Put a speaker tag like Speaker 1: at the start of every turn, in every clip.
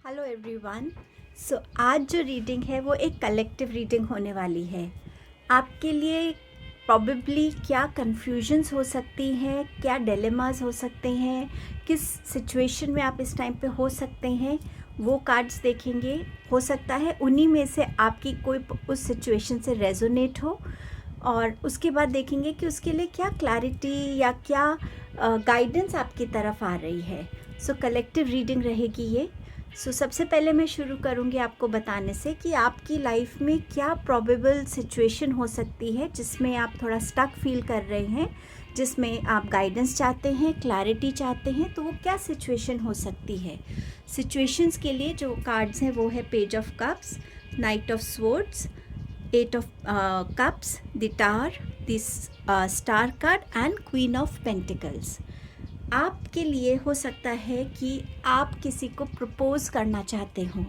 Speaker 1: Hello everyone. आज जो reading है वो एक कलेक्टिव रीडिंग होने वाली है। आपके लिए प्रॉबेबली क्या कन्फ्यूजन्स हो सकती हैं, क्या डिलेमास हो सकते हैं, किस सिचुएशन में आप इस टाइम पे हो सकते हैं, वो कार्ड्स देखेंगे। हो सकता है उन्हीं में से आपकी कोई उस सिचुएशन से रेजोनेट हो, और उसके बाद देखेंगे कि उसके लिए क्या क्लैरिटी या क्या गाइडेंस आपकी तरफ आ रही है। कलेक्टिव रीडिंग रहेगी ये। सबसे पहले मैं शुरू करूँगी आपको बताने से कि आपकी लाइफ में क्या प्रॉबेबल सिचुएशन हो सकती है जिसमें आप थोड़ा स्टक फील कर रहे हैं, जिसमें आप गाइडेंस चाहते हैं, क्लैरिटी चाहते हैं। तो वो क्या सिचुएशन हो सकती है। सिचुएशंस के लिए जो कार्ड्स हैं वो है page of cups, knight of swords, eight of cups, the tower, this star card and queen of pentacles. आपके लिए हो सकता है कि आप किसी को प्रपोज करना चाहते हो,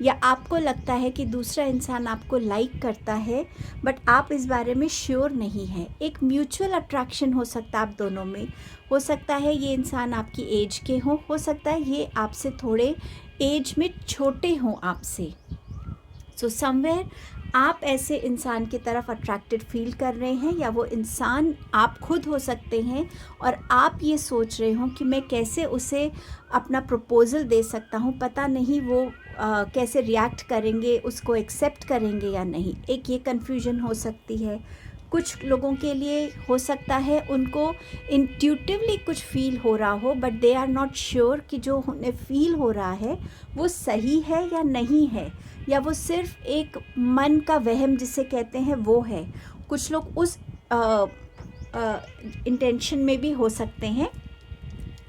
Speaker 1: या आपको लगता है कि दूसरा इंसान आपको लाइक करता है, बट आप इस बारे में श्योर नहीं है। एक म्यूचुअल अट्रैक्शन हो सकता है आप दोनों में। हो सकता है ये इंसान आपकी एज के हो सकता है ये आपसे थोड़े एज में छोटे हों आपसे। समवेयर आप ऐसे इंसान की तरफ अट्रैक्टेड फील कर रहे हैं, या वो इंसान आप खुद हो सकते हैं, और आप ये सोच रहे हो कि मैं कैसे उसे अपना प्रपोज़ल दे सकता हूँ। पता नहीं वो कैसे रिएक्ट करेंगे, उसको एक्सेप्ट करेंगे या नहीं। एक ये कन्फ्यूजन हो सकती है। कुछ लोगों के लिए हो सकता है उनको इंट्यूटिवली कुछ फील हो रहा हो, but they are not sure कि जो उन्हें फील हो रहा है वो सही है या नहीं है, या वो सिर्फ एक मन का वहम जिसे कहते हैं वो है। कुछ लोग उस इंटेंशन में भी हो सकते हैं।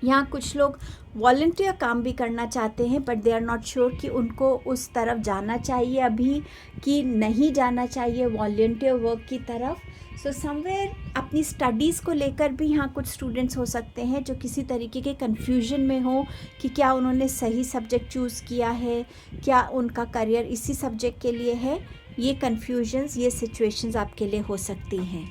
Speaker 1: यहाँ कुछ लोग वॉलंटियर काम भी करना चाहते हैं, but they are not sure कि उनको उस तरफ जाना चाहिए अभी कि नहीं जाना चाहिए वॉलंटियर वर्क की तरफ। समवेयर अपनी स्टडीज़ को लेकर भी यहाँ कुछ स्टूडेंट्स हो सकते हैं जो किसी तरीके के कन्फ्यूजन में हो कि क्या उन्होंने सही सब्जेक्ट चूज़ किया है, क्या उनका करियर इसी सब्जेक्ट के लिए है। ये कन्फ्यूजन्स, ये सिचुएशंस आपके लिए हो सकती हैं।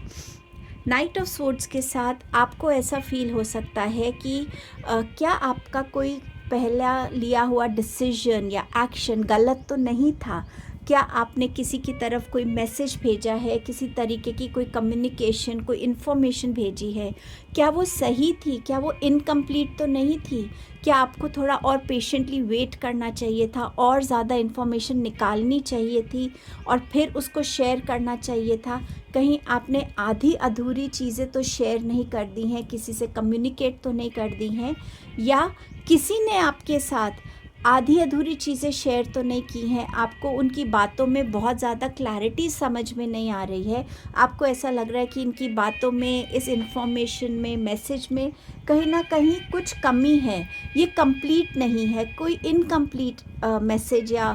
Speaker 1: नाइट ऑफ स्वॉर्ड्स के साथ आपको ऐसा फील हो सकता है कि क्या आपका कोई पहला लिया हुआ डिसीजन या एक्शन गलत तो नहीं था। क्या आपने किसी की तरफ कोई मैसेज भेजा है, किसी तरीके की कोई कम्युनिकेशन, कोई इन्फॉर्मेशन भेजी है, क्या वो सही थी, क्या वो इनकम्प्लीट तो नहीं थी। क्या आपको थोड़ा और पेशेंटली वेट करना चाहिए था, और ज़्यादा इन्फॉर्मेशन निकालनी चाहिए थी और फिर उसको शेयर करना चाहिए था। कहीं आपने आधी अधूरी चीज़ें तो शेयर नहीं कर दी हैं, किसी से कम्युनिकेट तो नहीं कर दी हैं, या किसी ने आपके साथ आधी अधूरी चीज़ें शेयर तो नहीं की हैं। आपको उनकी बातों में बहुत ज़्यादा क्लैरिटी समझ में नहीं आ रही है। आपको ऐसा लग रहा है कि इनकी बातों में, इस इन्फॉर्मेशन में, मैसेज में कहीं ना कहीं कुछ कमी है, ये कंप्लीट नहीं है। कोई इनकम्प्लीट मैसेज या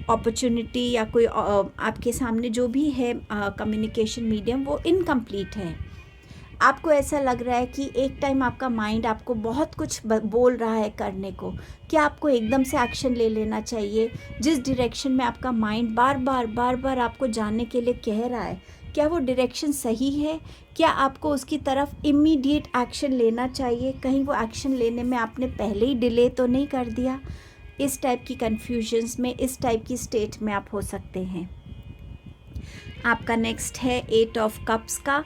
Speaker 1: अपॉर्चुनिटी या कोई आपके सामने जो भी है कम्युनिकेशन मीडियम, वो इनकम्प्लीट है। आपको ऐसा लग रहा है कि एक टाइम आपका माइंड आपको बहुत कुछ बोल रहा है करने को। क्या आपको एकदम से एक्शन ले लेना चाहिए? जिस डायरेक्शन में आपका माइंड बार बार आपको जाने के लिए कह रहा है, क्या वो डायरेक्शन सही है? क्या आपको उसकी तरफ इमीडिएट एक्शन लेना चाहिए? कहीं वो एक्शन लेने में आपने पहले ही डिले तो नहीं कर दिया? इस टाइप की कन्फ्यूजन्स में, इस टाइप की स्टेट में आप हो सकते हैं। आपका नेक्स्ट है एट ऑफ कप्स का।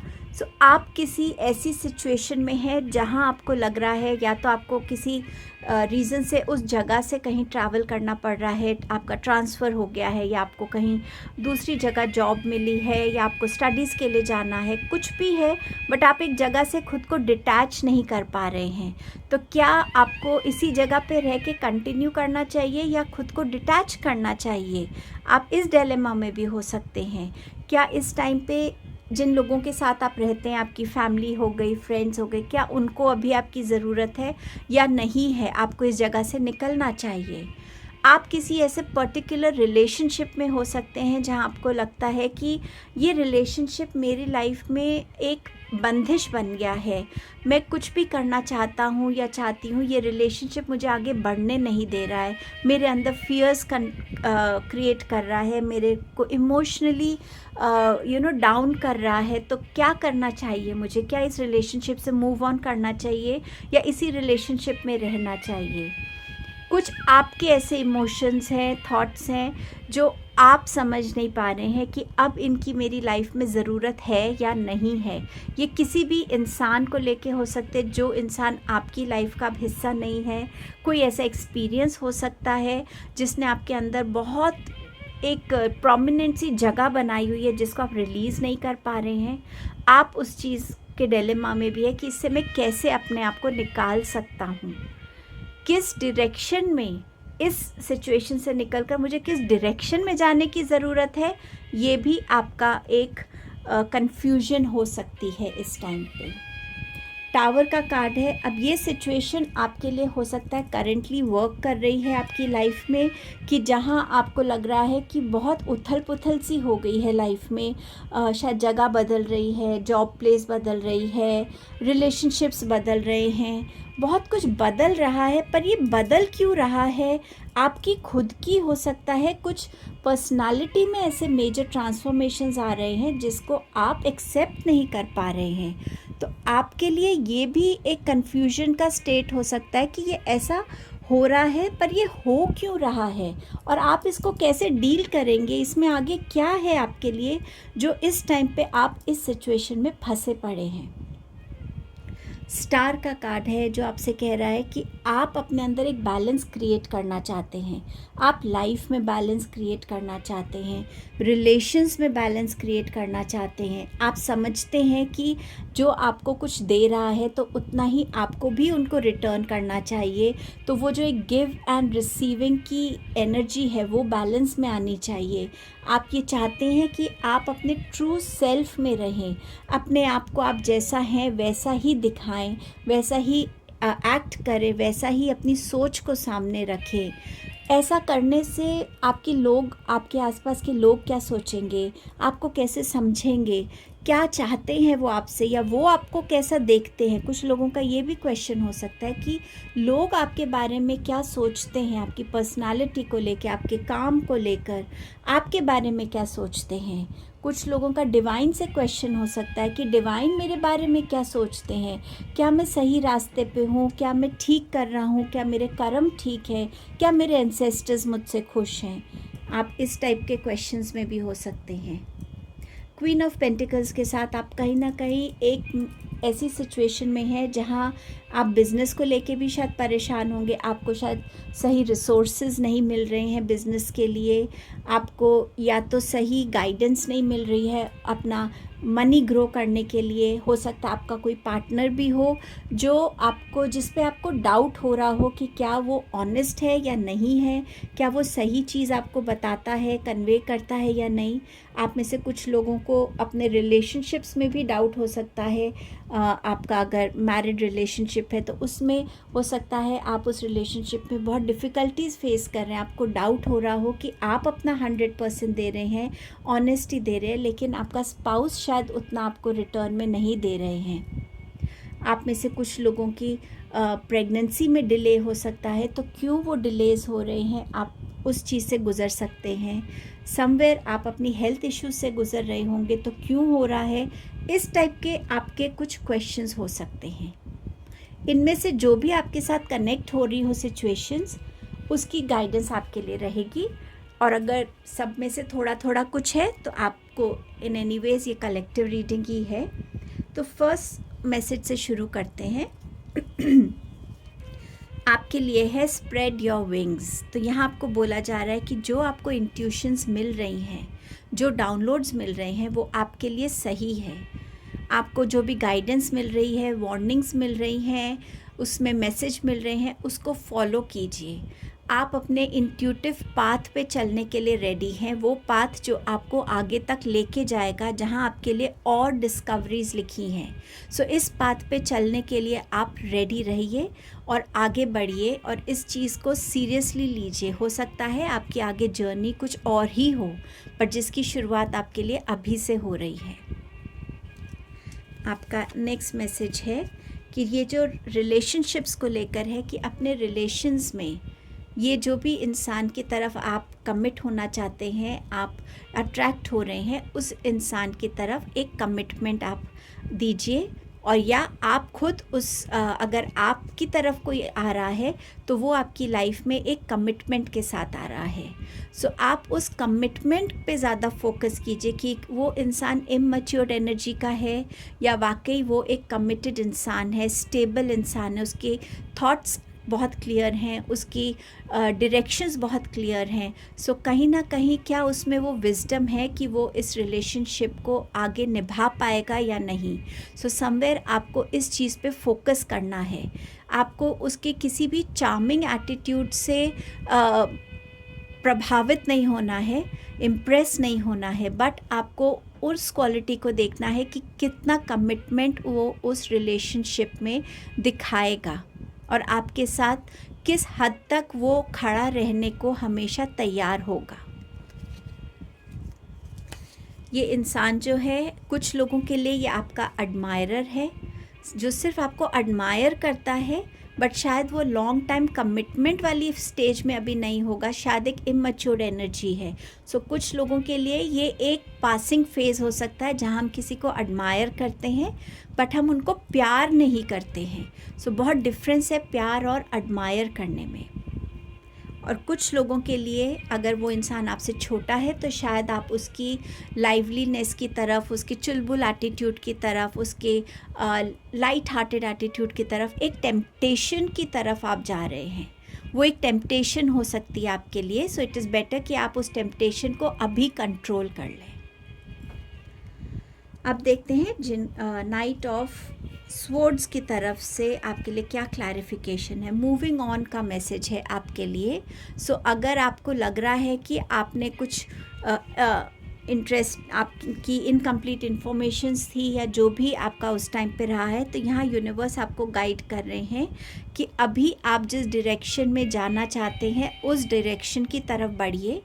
Speaker 1: आप किसी ऐसी सिचुएशन में हैं जहां आपको लग रहा है, या तो आपको किसी रीज़न से उस जगह से कहीं ट्रैवल करना पड़ रहा है, आपका ट्रांसफ़र हो गया है, या आपको कहीं दूसरी जगह जॉब मिली है, या आपको स्टडीज़ के लिए जाना है, कुछ भी है, बट आप एक जगह से खुद को डिटैच नहीं कर पा रहे हैं। तो क्या आपको इसी जगह पे रह के कंटिन्यू करना चाहिए या खुद को डिटैच करना चाहिए? आप इस डिलेमा में भी हो सकते हैं। क्या इस टाइम पे जिन लोगों के साथ आप रहते हैं, आपकी फैमिली हो गई, फ्रेंड्स हो गए, क्या उनको अभी आपकी ज़रूरत है या नहीं है? आपको इस जगह से निकलना चाहिए। आप किसी ऐसे पर्टिकुलर रिलेशनशिप में हो सकते हैं जहां आपको लगता है कि ये रिलेशनशिप मेरी लाइफ में एक बंदिश बन गया है। मैं कुछ भी करना चाहता हूँ या चाहती हूँ, ये रिलेशनशिप मुझे आगे बढ़ने नहीं दे रहा है, मेरे अंदर फियर्स क्रिएट कर रहा है, मेरे को इमोशनली डाउन कर रहा है। तो क्या करना चाहिए मुझे? क्या इस रिलेशनशिप से मूव ऑन करना चाहिए या इसी रिलेशनशिप में रहना चाहिए? कुछ आपके ऐसे इमोशंस हैं, थॉट्स हैं जो आप समझ नहीं पा रहे हैं कि अब इनकी मेरी लाइफ में ज़रूरत है या नहीं है। ये किसी भी इंसान को लेके हो सकते हैं जो इंसान आपकी लाइफ का अब हिस्सा नहीं है। कोई ऐसा एक्सपीरियंस हो सकता है जिसने आपके अंदर बहुत एक प्रोमिनेंट सी जगह बनाई हुई है जिसको आप रिलीज़ नहीं कर पा रहे हैं। आप उस चीज़ के डिलेमा में भी है कि इससे मैं कैसे अपने आप को निकाल सकता हूँ, किस डायरेक्शन में, इस सिचुएशन से निकलकर मुझे किस डायरेक्शन में जाने की ज़रूरत है। ये भी आपका एक कंफ्यूजन हो सकती है इस टाइम पे। टावर का कार्ड है। अब ये सिचुएशन आपके लिए हो सकता है करेंटली वर्क कर रही है आपकी लाइफ में, कि जहाँ आपको लग रहा है कि बहुत उथल पुथल सी हो गई है लाइफ में। शायद जगह बदल रही है, जॉब प्लेस बदल रही है, रिलेशनशिप्स बदल रहे हैं, बहुत कुछ बदल रहा है। पर ये बदल क्यों रहा है? आपकी खुद की हो सकता है कुछ पर्सनालिटी में ऐसे मेजर ट्रांसफॉर्मेशंस आ रहे हैं जिसको आप एक्सेप्ट नहीं कर पा रहे हैं। तो आपके लिए ये भी एक कन्फ्यूजन का स्टेट हो सकता है कि ये ऐसा हो रहा है, पर ये हो क्यों रहा है और आप इसको कैसे डील करेंगे, इसमें आगे क्या है आपके लिए जो इस टाइम पे आप इस सिचुएशन में फंसे पड़े हैं। स्टार का कार्ड है जो आपसे कह रहा है कि आप अपने अंदर एक बैलेंस क्रिएट करना चाहते हैं, आप लाइफ में बैलेंस क्रिएट करना चाहते हैं, रिलेशंस में बैलेंस क्रिएट करना चाहते हैं। आप समझते हैं कि जो आपको कुछ दे रहा है तो उतना ही आपको भी उनको रिटर्न करना चाहिए। तो वो जो एक गिव एंड रिसीविंग की एनर्जी है वो बैलेंस में आनी चाहिए। आप ये चाहते हैं कि आप अपने ट्रू सेल्फ में रहें, अपने आप को आप जैसा हैं वैसा ही दिखाएं, वैसा ही एक्ट करें, वैसा ही अपनी सोच को सामने रखें। ऐसा करने से आपके आसपास के लोग क्या सोचेंगे, आपको कैसे समझेंगे, क्या चाहते हैं वो आपसे, या वो आपको कैसा देखते हैं। कुछ लोगों का ये भी क्वेश्चन हो सकता है कि लोग आपके बारे में क्या सोचते हैं, आपकी पर्सनालिटी को लेकर, आपके काम को लेकर आपके बारे में क्या सोचते हैं। कुछ लोगों का डिवाइन से क्वेश्चन हो सकता है कि डिवाइन मेरे बारे में क्या सोचते हैं, क्या मैं सही रास्ते पे हूँ, क्या मैं ठीक कर रहा हूँ, क्या मेरे कर्म ठीक है, क्या मेरे एंसेस्टर्स मुझसे खुश हैं। आप इस टाइप के क्वेश्चंस में भी हो सकते हैं। क्वीन ऑफ पेंटिकल्स के साथ आप कहीं ना कहीं एक ऐसी सिचुएशन में है जहां आप बिज़नेस को लेके भी शायद परेशान होंगे। आपको शायद सही रिसोर्सेज नहीं मिल रहे हैं बिज़नेस के लिए, आपको या तो सही गाइडेंस नहीं मिल रही है अपना मनी ग्रो करने के लिए। हो सकता है आपका कोई पार्टनर भी हो जिस पे आपको डाउट हो रहा हो कि क्या वो ऑनेस्ट है या नहीं है, क्या वो सही चीज़ आपको बताता है, कन्वे करता है या नहीं। आप में से कुछ लोगों को अपने रिलेशनशिप्स में भी डाउट हो सकता है। आपका अगर मैरिड रिलेशनशिप है तो उसमें हो सकता है आप उस रिलेशनशिप में बहुत डिफ़िकल्टीज़ फेस कर रहे हैं। आपको डाउट हो रहा हो कि आप अपना 100% दे रहे हैं, ऑनेस्टी दे रहे हैं, लेकिन आपका स्पाउस शायद उतना आपको रिटर्न में नहीं दे रहे हैं। आप में से कुछ लोगों की प्रेगनेंसी में डिले हो सकता है, तो क्यों वो डिलेज़ हो रहे हैं आप उस चीज़ से गुज़र सकते हैं। समवेयर आप अपनी हेल्थ इश्यूज से गुज़र रहे होंगे, तो क्यों हो रहा है। इस टाइप के आपके कुछ क्वेश्चंस हो सकते हैं। इनमें से जो भी आपके साथ कनेक्ट हो रही हो सिचुएशंस, उसकी गाइडेंस आपके लिए रहेगी। और अगर सब में से थोड़ा थोड़ा कुछ है तो आपको इन एनी वेज ये कलेक्टिव रीडिंग ही है। तो फर्स्ट मैसेज से शुरू करते हैं। आपके लिए है स्प्रेड योर विंग्स। तो यहाँ आपको बोला जा रहा है कि जो आपको इंट्यूशंस मिल रही हैं, जो डाउनलोड्स मिल रहे हैं, वो आपके लिए सही है। आपको जो भी गाइडेंस मिल रही है, वार्निंग्स मिल रही हैं, उसमें मैसेज मिल रहे हैं, उसको फॉलो कीजिए। आप अपने इंट्यूटिव पाथ पे चलने के लिए रेडी हैं, वो पाथ जो आपको आगे तक लेके जाएगा, जहां आपके लिए और डिस्कवरीज लिखी हैं। सो इस पाथ पे चलने के लिए आप रेडी रहिए और आगे बढ़िए और इस चीज़ को सीरियसली लीजिए। हो सकता है आपकी आगे जर्नी कुछ और ही हो, पर जिसकी शुरुआत आपके लिए अभी से हो रही है। आपका नेक्स्ट मैसेज है कि ये जो रिलेशनशिप्स को लेकर है, कि अपने रिलेशंस में ये जो भी इंसान की तरफ आप कमिट होना चाहते हैं, आप अट्रैक्ट हो रहे हैं, उस इंसान की तरफ एक कमिटमेंट आप दीजिए और या आप खुद अगर आपकी तरफ कोई आ रहा है तो वो आपकी लाइफ में एक कमिटमेंट के साथ आ रहा है। सो आप उस कमिटमेंट पे ज़्यादा फोकस कीजिए कि वो इंसान इमैच्योर्ड एनर्जी का है या वाकई वो एक कमिटेड इंसान है, स्टेबल इंसान है, उसके थॉट्स बहुत क्लियर हैं, उसकी डायरेक्शंस बहुत क्लियर हैं। सो कहीं ना कहीं क्या उसमें वो विजडम है कि वो इस रिलेशनशिप को आगे निभा पाएगा या नहीं। सो समवेयर आपको इस चीज़ पे फोकस करना है। आपको उसके किसी भी चार्मिंग एटीट्यूड से प्रभावित नहीं होना है, इम्प्रेस नहीं होना है, बट आपको उस क्वालिटी को देखना है कि कितना कमिटमेंट वो उस रिलेशनशिप में दिखाएगा और आपके साथ किस हद तक वो खड़ा रहने को हमेशा तैयार होगा। ये इंसान जो है, कुछ लोगों के लिए ये आपका एडमायरर है, जो सिर्फ आपको एडमायर करता है, बट शायद वो लॉन्ग टाइम कमिटमेंट वाली स्टेज में अभी नहीं होगा, शायद एक इमैच्योर एनर्जी है। सो कुछ लोगों के लिए ये एक पासिंग फेज़ हो सकता है जहाँ हम किसी को एडमायर करते हैं बट हम उनको प्यार नहीं करते हैं। सो बहुत डिफरेंस है प्यार और एडमायर करने में। और कुछ लोगों के लिए अगर वो इंसान आपसे छोटा है तो शायद आप उसकी लाइवलीनेस की तरफ, उसकी चुलबुल एटीट्यूड की तरफ, उसके लाइट हार्टेड एटीट्यूड की तरफ, एक टेम्पटेशन की तरफ आप जा रहे हैं। वो एक टेम्पटेशन हो सकती है आपके लिए। सो इट इज़ बेटर कि आप उस टेम्पटेशन को अभी कंट्रोल कर लें। अब देखते हैं जिन नाइट ऑफ स्वर्ड्स की तरफ से आपके लिए क्या क्लैरिफिकेशन है। मूविंग ऑन का मैसेज है आपके लिए। सो अगर आपको लग रहा है कि आपने कुछ इंटरेस्ट, आपकी इनकम्प्लीट इन्फॉर्मेशंस थी या जो भी आपका उस टाइम पे रहा है, तो यहाँ यूनिवर्स आपको गाइड कर रहे हैं कि अभी आप जिस डायरेक्शन में जाना चाहते हैं उस डायरेक्शन की तरफ बढ़िए।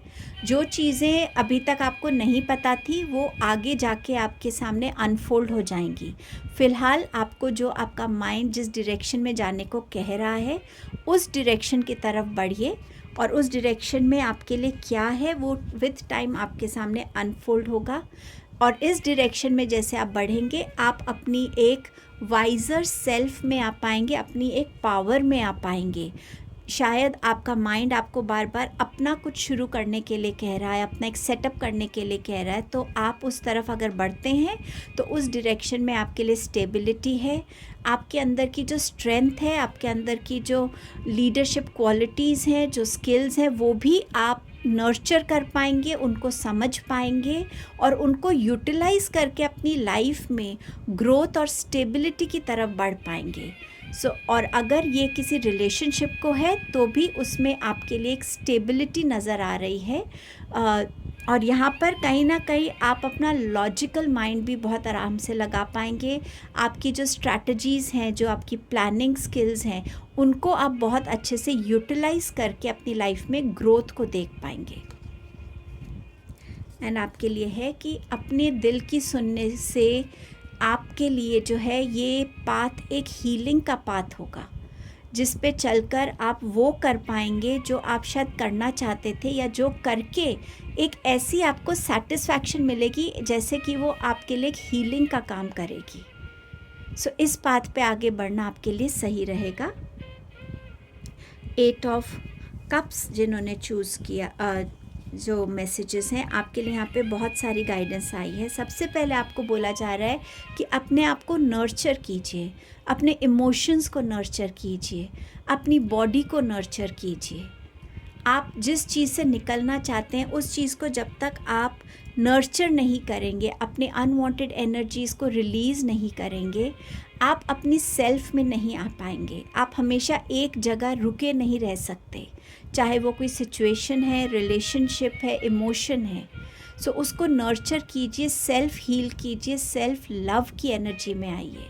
Speaker 1: जो चीज़ें अभी तक आपको नहीं पता थी वो आगे जाके आपके सामने अनफोल्ड हो जाएंगी। फ़िलहाल आपको जो आपका माइंड जिस डायरेक्शन में जाने को कह रहा है उस डायरेक्शन की तरफ बढ़िए और उस डायरेक्शन में आपके लिए क्या है वो विथ टाइम आपके सामने अनफोल्ड होगा। और इस डायरेक्शन में जैसे आप बढ़ेंगे आप अपनी एक वाइज़र सेल्फ में आ पाएंगे, अपनी एक पावर में आ पाएंगे। शायद आपका माइंड आपको बार बार अपना कुछ शुरू करने के लिए कह रहा है, अपना एक सेटअप करने के लिए कह रहा है, तो आप उस तरफ अगर बढ़ते हैं तो उस डायरेक्शन में आपके लिए स्टेबिलिटी है। आपके अंदर की जो स्ट्रेंथ है, आपके अंदर की जो लीडरशिप क्वालिटीज़ हैं, जो स्किल्स हैं, वो भी आप नर्चर कर पाएंगे, उनको समझ पाएंगे और उनको यूटिलाइज़ करके अपनी लाइफ में ग्रोथ और स्टेबिलिटी की तरफ बढ़ पाएंगे। और अगर ये किसी रिलेशनशिप को है तो भी उसमें आपके लिए एक स्टेबिलिटी नज़र आ रही है। और यहाँ पर कहीं ना कहीं आप अपना लॉजिकल माइंड भी बहुत आराम से लगा पाएंगे। आपकी जो स्ट्रैटेजीज़ हैं, जो आपकी प्लानिंग स्किल्स हैं, उनको आप बहुत अच्छे से यूटिलाइज़ करके अपनी लाइफ में ग्रोथ को देख पाएंगे। एंड आपके लिए है कि अपने दिल की सुनने से आपके लिए जो है ये पाथ एक हीलिंग का पाथ होगा, जिस पे चलकर आप वो कर पाएंगे जो आप शायद करना चाहते थे, या जो करके एक ऐसी आपको सेटिस्फैक्शन मिलेगी जैसे कि वो आपके लिए एक हीलिंग का काम करेगी। सो इस पाथ पे आगे बढ़ना आपके लिए सही रहेगा। 8 ऑफ कप्स जिन्होंने चूज़ किया, जो मैसेजेस हैं आपके लिए यहाँ पे बहुत सारी गाइडेंस आई है। सबसे पहले आपको बोला जा रहा है कि अपने आप को नर्चर कीजिए, अपने इमोशंस को नर्चर कीजिए, अपनी बॉडी को नर्चर कीजिए। आप जिस चीज़ से निकलना चाहते हैं उस चीज़ को जब तक आप नर्चर नहीं करेंगे, अपने अनवांटेड एनर्जीज़ को रिलीज़ नहीं करेंगे, आप अपनी सेल्फ में नहीं आ पाएंगे। आप हमेशा एक जगह रुके नहीं रह सकते, चाहे वो कोई सिचुएशन है, रिलेशनशिप है, इमोशन है। सो उसको नर्चर कीजिए, सेल्फ हील कीजिए, सेल्फ लव की एनर्जी में आइए,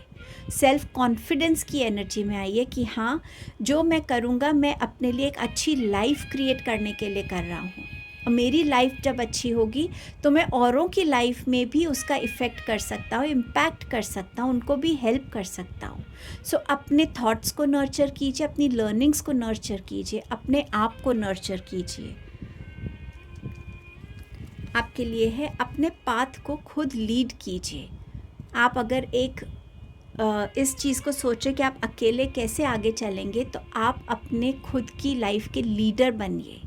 Speaker 1: सेल्फ कॉन्फिडेंस की एनर्जी में आइए कि हाँ, जो मैं करूँगा मैं अपने लिए एक अच्छी लाइफ क्रिएट करने के लिए कर रहा हूँ। और मेरी लाइफ जब अच्छी होगी तो मैं औरों की लाइफ में भी उसका इफ़ेक्ट कर सकता हूँ, इम्पैक्ट कर सकता हूँ, उनको भी हेल्प कर सकता हूँ। सो अपने थॉट्स को नर्चर कीजिए, अपनी लर्निंग्स को नर्चर कीजिए, अपने आप को नर्चर कीजिए। आपके लिए है अपने पाथ को खुद लीड कीजिए। आप अगर एक इस चीज़ को सोचें कि आप अकेले कैसे आगे चलेंगे, तो आप अपने खुद की लाइफ के लीडर बनिए।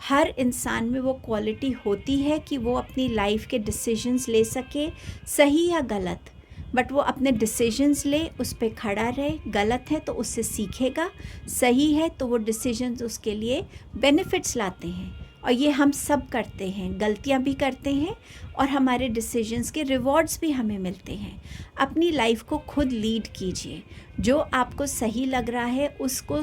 Speaker 1: हर इंसान में वो क्वालिटी होती है कि वो अपनी लाइफ के डिसीजंस ले सके, सही या गलत, बट वो अपने डिसीजंस ले, उस पर खड़ा रहे। गलत है तो उससे सीखेगा, सही है तो वो डिसीजंस उसके लिए बेनिफिट्स लाते हैं। और ये हम सब करते हैं, गलतियाँ भी करते हैं और हमारे डिसीजंस के रिवॉर्ड्स भी हमें मिलते हैं। अपनी लाइफ को खुद लीड कीजिए, जो आपको सही लग रहा है उसको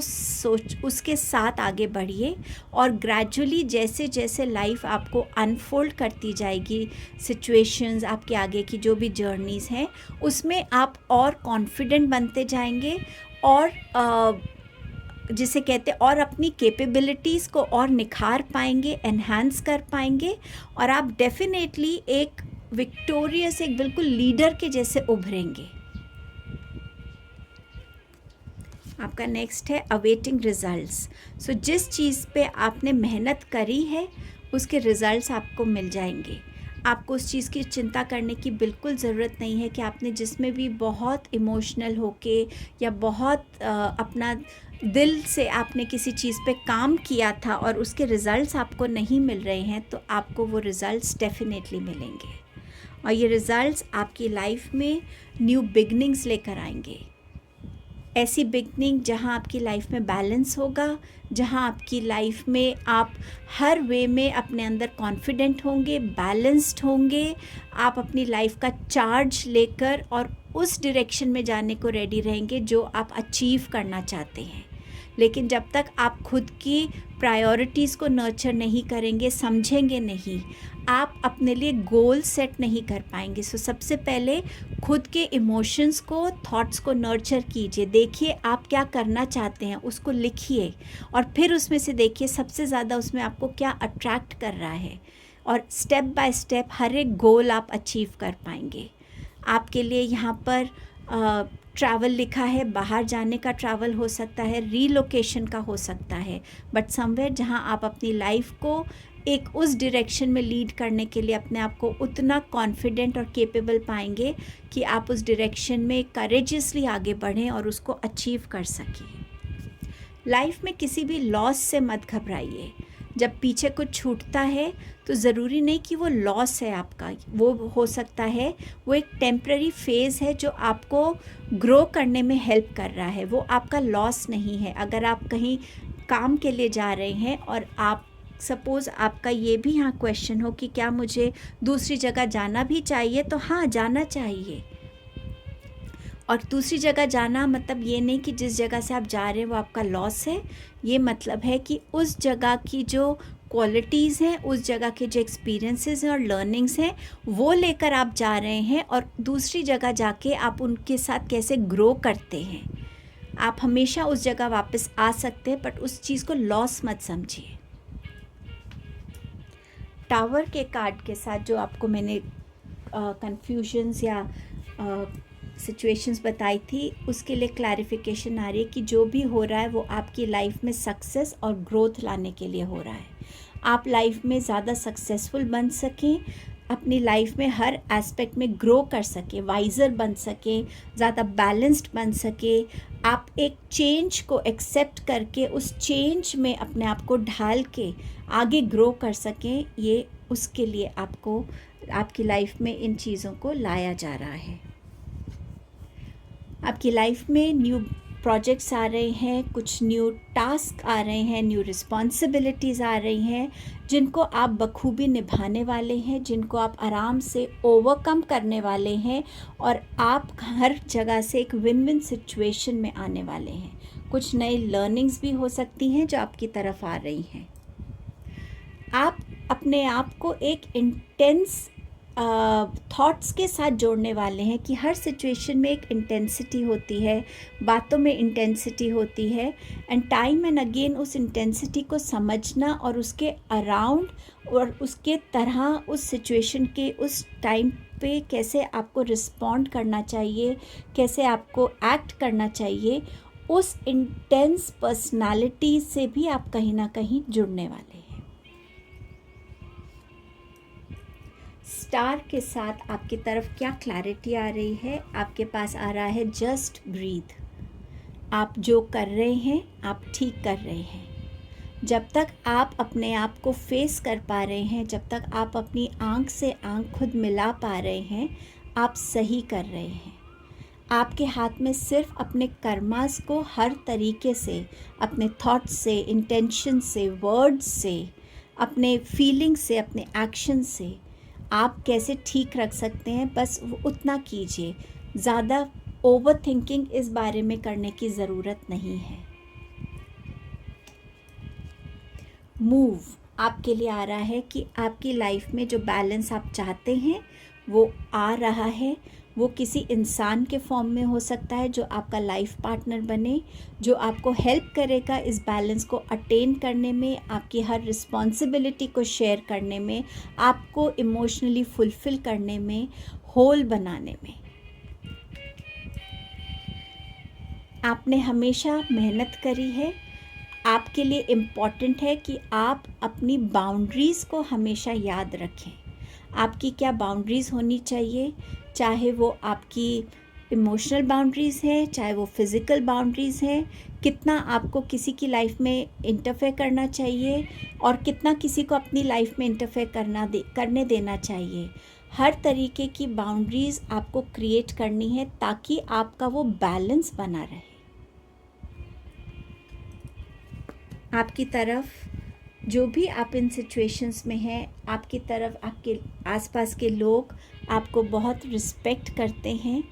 Speaker 1: उसके साथ आगे बढ़िए, और ग्रेजुअली जैसे जैसे लाइफ आपको अनफोल्ड करती जाएगी, सिचुएशंस, आपके आगे की जो भी जर्नीज़ हैं, उसमें आप और कॉन्फिडेंट बनते जाएंगे और जिसे कहते हैं, और अपनी कैपेबिलिटीज़ को और निखार पाएंगे, एनहांस कर पाएंगे, और आप डेफिनेटली एक विक्टोरियस, एक बिल्कुल लीडर के जैसे उभरेंगे। आपका नेक्स्ट है अवेटिंग रिजल्ट्स। सो जिस चीज़ पे आपने मेहनत करी है उसके रिजल्ट्स आपको मिल जाएंगे। आपको उस चीज़ की चिंता करने की बिल्कुल ज़रूरत नहीं है कि आपने जिसमें भी बहुत इमोशनल होके या बहुत अपना दिल से आपने किसी चीज़ पे काम किया था और उसके रिज़ल्ट्स आपको नहीं मिल रहे हैं, तो आपको वो रिज़ल्ट्स डेफिनेटली मिलेंगे। और ये रिज़ल्ट्स आपकी लाइफ में न्यू बिगनिंग्स लेकर आएंगे। ऐसी बिगनिंग जहाँ आपकी लाइफ में बैलेंस होगा, जहाँ आपकी लाइफ में आप हर वे में अपने अंदर कॉन्फिडेंट होंगे, बैलेंस्ड होंगे, आप अपनी लाइफ का चार्ज लेकर और उस डायरेक्शन में जाने को रेडी रहेंगे जो आप अचीव करना चाहते हैं। लेकिन जब तक आप खुद की प्रायोरिटीज़ को नर्चर नहीं करेंगे, समझेंगे नहीं, आप अपने लिए गोल सेट नहीं कर पाएंगे। सो सबसे पहले खुद के इमोशंस को, थॉट्स को नर्चर कीजिए। देखिए आप क्या करना चाहते हैं, उसको लिखिए, और फिर उसमें से देखिए सबसे ज़्यादा उसमें आपको क्या अट्रैक्ट कर रहा है, और स्टेप बाय स्टेप हर एक गोल आप अचीव कर पाएंगे। आपके लिए यहाँ पर ट्रैवल लिखा है, बाहर जाने का ट्रैवल हो सकता है, रीलोकेशन का हो सकता है, बट समवेयर जहाँ आप अपनी लाइफ को एक उस डायरेक्शन में लीड करने के लिए अपने आप को उतना कॉन्फिडेंट और केपेबल पाएंगे कि आप उस डायरेक्शन में करेजियसली आगे बढ़ें और उसको अचीव कर सकें। लाइफ में किसी भी लॉस से मत घबराइए। जब पीछे कुछ छूटता है तो ज़रूरी नहीं कि वो लॉस है आपका, वो हो सकता है वो एक टेम्पररी फेज़ है जो आपको ग्रो करने में हेल्प कर रहा है, वो आपका लॉस नहीं है। अगर आप कहीं काम के लिए जा रहे हैं और आप सपोज़ आपका ये भी यहाँ क्वेश्चन हो कि क्या मुझे दूसरी जगह जाना भी चाहिए, तो हाँ, जाना चाहिए। और दूसरी जगह जाना मतलब ये नहीं कि जिस जगह से आप जा रहे हैं वो आपका लॉस है। ये मतलब है कि उस जगह की जो क्वालिटीज़ हैं, उस जगह के जो एक्सपीरियंसेस हैं और लर्निंग्स हैं, वो लेकर आप जा रहे हैं, और दूसरी जगह जाके आप उनके साथ कैसे ग्रो करते हैं। आप हमेशा उस जगह वापस आ सकते हैं, बट उस चीज़ को लॉस मत समझिए। टावर के कार्ड के साथ जो आपको मैंने कन्फ्यूजन्स या सिचुएशंस बताई थी, उसके लिए क्लैरिफिकेशन आ रही है कि जो भी हो रहा है वो आपकी लाइफ में सक्सेस और ग्रोथ लाने के लिए हो रहा है। आप लाइफ में ज़्यादा सक्सेसफुल बन सकें, अपनी लाइफ में हर एस्पेक्ट में ग्रो कर सकें, वाइज़र बन सकें, ज़्यादा बैलेंस्ड बन सकें, आप एक चेंज को एक्सेप्ट करके उस चेंज में अपने आप को ढाल के आगे ग्रो कर सकें, ये उसके लिए आपको आपकी लाइफ में इन चीज़ों को लाया जा रहा है। आपकी लाइफ में न्यू प्रोजेक्ट्स आ रहे हैं, कुछ न्यू टास्क आ रहे हैं, न्यू रिस्पॉन्सिबिलिटीज़ आ रही हैं, जिनको आप बखूबी निभाने वाले हैं, जिनको आप आराम से ओवरकम करने वाले हैं, और आप हर जगह से एक विन विन सिचुएशन में आने वाले हैं। कुछ नई लर्निंग्स भी हो सकती हैं जो आपकी तरफ आ रही हैं। आप अपने आप को एक इंटेंस थॉट्स के साथ जोड़ने वाले हैं कि हर सिचुएशन में एक इंटेंसिटी होती है, बातों में इंटेंसिटी होती है, एंड टाइम एंड अगेन उस इंटेंसिटी को समझना और उसके अराउंड और उसके तरह उस सिचुएशन के उस टाइम पे कैसे आपको रिस्पॉन्ड करना चाहिए, कैसे आपको एक्ट करना चाहिए, उस इंटेंस पर्सनालिटी से भी आप कहीं ना कहीं जुड़ने वाले हैं। स्टार के साथ आपकी तरफ क्या क्लैरिटी आ रही है? आपके पास आ रहा है जस्ट ब्रीथ। आप जो कर रहे हैं आप ठीक कर रहे हैं। जब तक आप अपने आप को फेस कर पा रहे हैं, जब तक आप अपनी आँख से आँख खुद मिला पा रहे हैं, आप सही कर रहे हैं। आपके हाथ में सिर्फ अपने कर्मास को हर तरीके से, अपने थॉट्स से, इंटेंशन से, वर्ड्स से, अपने फीलिंग से, अपने एक्शन से आप कैसे ठीक रख सकते हैं, बस उतना कीजिए। ज़्यादा ओवर थिंकिंग इस बारे में करने की ज़रूरत नहीं है। मूव आपके लिए आ रहा है कि आपकी लाइफ में जो बैलेंस आप चाहते हैं वो आ रहा है। वो किसी इंसान के फॉर्म में हो सकता है जो आपका लाइफ पार्टनर बने, जो आपको हेल्प करेगा इस बैलेंस को अटेन करने में, आपकी हर रिस्पॉन्सिबिलिटी को शेयर करने में, आपको इमोशनली फुलफ़िल करने में, होल बनाने में। आपने हमेशा मेहनत करी है। आपके लिए इम्पॉर्टेंट है कि आप अपनी बाउंड्रीज़ को हमेशा याद रखें। आपकी क्या बाउंड्रीज़ होनी चाहिए, चाहे वो आपकी इमोशनल बाउंड्रीज़ है, चाहे वो फिज़िकल बाउंड्रीज़ है। कितना आपको किसी की लाइफ में इंटरफेयर करना चाहिए और कितना किसी को अपनी लाइफ में इंटरफेयर करने देना चाहिए। हर तरीके की बाउंड्रीज़ आपको क्रिएट करनी है ताकि आपका वो बैलेंस बना रहे। आपकी तरफ जो भी आप इन सिचुएशंस में हैं, आपकी तरफ आपके आसपास के लोग आपको बहुत रिस्पेक्ट करते हैं।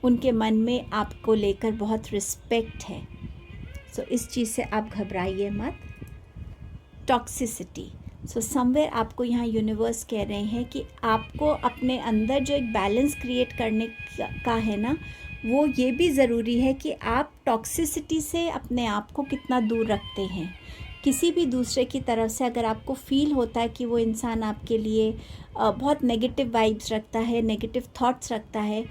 Speaker 1: उनके मन में आपको लेकर बहुत रिस्पेक्ट है। सो इस चीज़ से आप घबराइए मत। टॉक्सिसिटी, सो समवेयर आपको यहाँ यूनिवर्स कह रहे हैं कि आपको अपने अंदर जो एक बैलेंस क्रिएट करने का है ना, वो ये भी ज़रूरी है कि आप टॉक्सिसिटी से अपने आप को कितना दूर रखते हैं। किसी भी दूसरे की तरफ से अगर आपको फ़ील होता है कि वो इंसान आपके लिए बहुत नेगेटिव वाइब्स रखता है, नेगेटिव थॉट्स रखता है,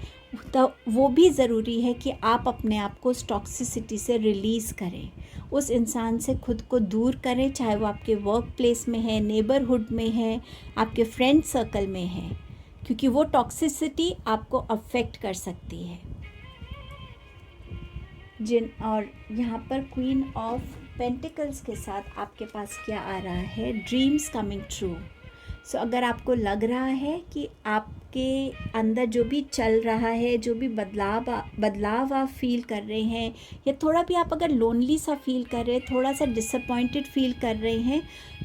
Speaker 1: तो वो भी ज़रूरी है कि आप अपने आप को उस टॉक्सिसिटी से रिलीज़ करें, उस इंसान से खुद को दूर करें, चाहे वो आपके वर्क प्लेस में है, नेबरहुड में है, आपके फ्रेंड सर्कल में है, क्योंकि वो टॉक्सिसिटी आपको अफेक्ट कर सकती है। और यहाँ पर क्वीन ऑफ पेंटिकल्स के साथ आपके पास क्या आ रहा है? Dreams coming true. सो अगर आपको लग रहा है कि आपके अंदर जो भी चल रहा है, जो भी बदलाव आप फील कर रहे हैं, या थोड़ा भी आप अगर लोनली सा फील कर रहे हैं, थोड़ा सा डिसअपॉइंटेड फील कर रहे हैं,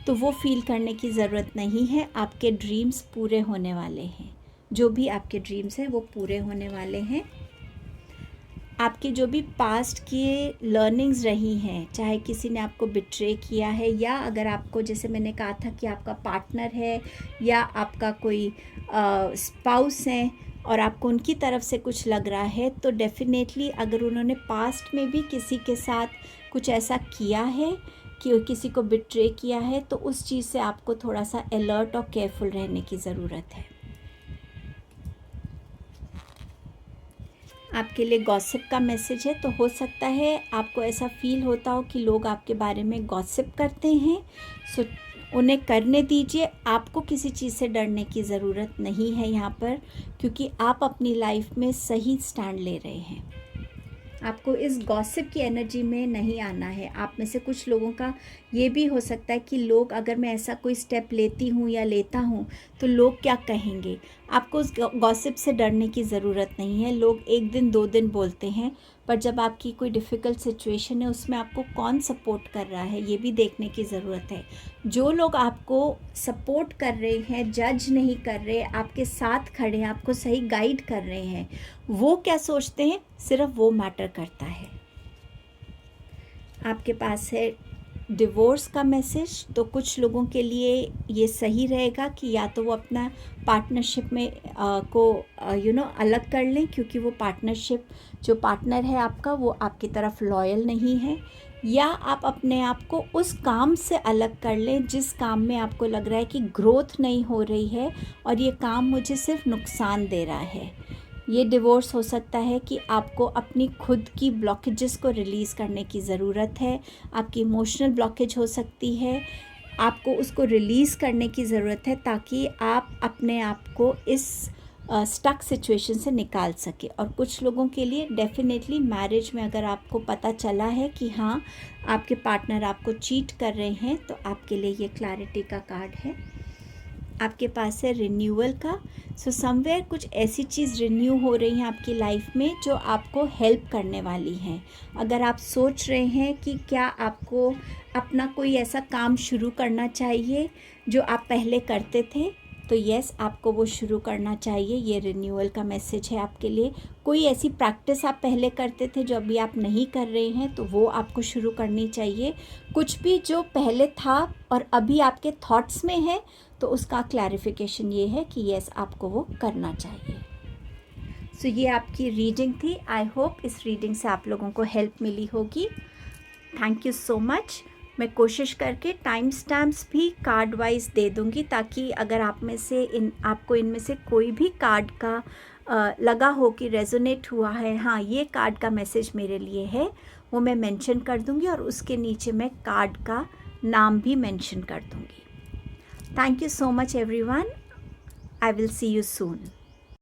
Speaker 1: तो वो फील करने की ज़रूरत नहीं है। आपके ड्रीम्स पूरे होने वाले हैं। जो भी आपके ड्रीम्स हैं वो पूरे होने वाले हैं। आपकी जो भी पास्ट की लर्निंग्स रही हैं, चाहे किसी ने आपको बिट्रे किया है, या अगर आपको, जैसे मैंने कहा था कि आपका पार्टनर है या आपका कोई स्पाउस है और आपको उनकी तरफ से कुछ लग रहा है, तो डेफिनेटली अगर उन्होंने पास्ट में भी किसी के साथ कुछ ऐसा किया है कि किसी को बिट्रे किया है, तो उस चीज़ से आपको थोड़ा सा अलर्ट और केयरफुल रहने की ज़रूरत है। आपके लिए गॉसिप का मैसेज है, तो हो सकता है आपको ऐसा फील होता हो कि लोग आपके बारे में गॉसिप करते हैं। सो उन्हें करने दीजिए। आपको किसी चीज़ से डरने की ज़रूरत नहीं है यहाँ पर, क्योंकि आप अपनी लाइफ में सही स्टैंड ले रहे हैं। आपको इस गॉसिप की एनर्जी में नहीं आना है। आप में से कुछ लोगों का ये भी हो सकता है कि लोग, अगर मैं ऐसा कोई स्टेप लेती हूँ या लेता हूँ तो लोग क्या कहेंगे। आपको उस गॉसिप से डरने की ज़रूरत नहीं है। लोग 1 दिन 2 दिन बोलते हैं, पर जब आपकी कोई डिफ़िकल्ट सिचुएशन है उसमें आपको कौन सपोर्ट कर रहा है ये भी देखने की ज़रूरत है। जो लोग आपको सपोर्ट कर रहे हैं, जज नहीं कर रहे, आपके साथ खड़े हैं, आपको सही गाइड कर रहे हैं, वो क्या सोचते हैं, सिर्फ वो मैटर करता है। आपके पास है डिवोर्स का मैसेज, तो कुछ लोगों के लिए ये सही रहेगा कि या तो वो अपना पार्टनरशिप में अलग कर लें, क्योंकि वो पार्टनरशिप, जो पार्टनर है आपका, वो आपकी तरफ लॉयल नहीं है, या आप अपने आप को उस काम से अलग कर लें जिस काम में आपको लग रहा है कि ग्रोथ नहीं हो रही है और ये काम मुझे सिर्फ नुकसान दे रहा है। ये डिवोर्स हो सकता है कि आपको अपनी खुद की ब्लॉकेजेस को रिलीज़ करने की ज़रूरत है। आपकी इमोशनल ब्लॉकेज हो सकती है, आपको उसको रिलीज़ करने की ज़रूरत है ताकि आप अपने आप को इस स्टक सिचुएशन से निकाल सके। और कुछ लोगों के लिए डेफिनेटली मैरिज में अगर आपको पता चला है कि हाँ आपके पार्टनर आपको चीट कर रहे हैं, तो आपके लिए ये क्लैरिटी का कार्ड है। आपके पास है रिन्यूअल का। सो समवेयर कुछ ऐसी चीज़ रिन्यू हो रही है आपकी लाइफ में जो आपको हेल्प करने वाली हैं। अगर आप सोच रहे हैं कि क्या आपको अपना कोई ऐसा काम शुरू करना चाहिए जो आप पहले करते थे, तो यस आपको वो शुरू करना चाहिए। ये रिन्यूअल का मैसेज है आपके लिए। कोई ऐसी प्रैक्टिस आप पहले करते थे जो अभी आप नहीं कर रहे हैं, तो वो आपको शुरू करनी चाहिए। कुछ भी जो पहले था और अभी आपके थॉट्स में है, तो उसका क्लैरिफिकेशन ये है कि यस आपको वो करना चाहिए। सो ये आपकी रीडिंग थी। आई होप इस रीडिंग से आप लोगों को हेल्प मिली होगी। Thank you so much. मैं कोशिश करके टाइम स्टैम्प्स भी कार्ड वाइज दे दूँगी, ताकि अगर आप में से आपको इनमें से कोई भी कार्ड का लगा हो कि रेजोनेट हुआ है, हाँ ये कार्ड का मैसेज मेरे लिए है, वो मैं मेंशन कर दूँगी और उसके नीचे मैं कार्ड का नाम भी मेंशन कर दूँगी। Thank you so much everyone. I will see you soon.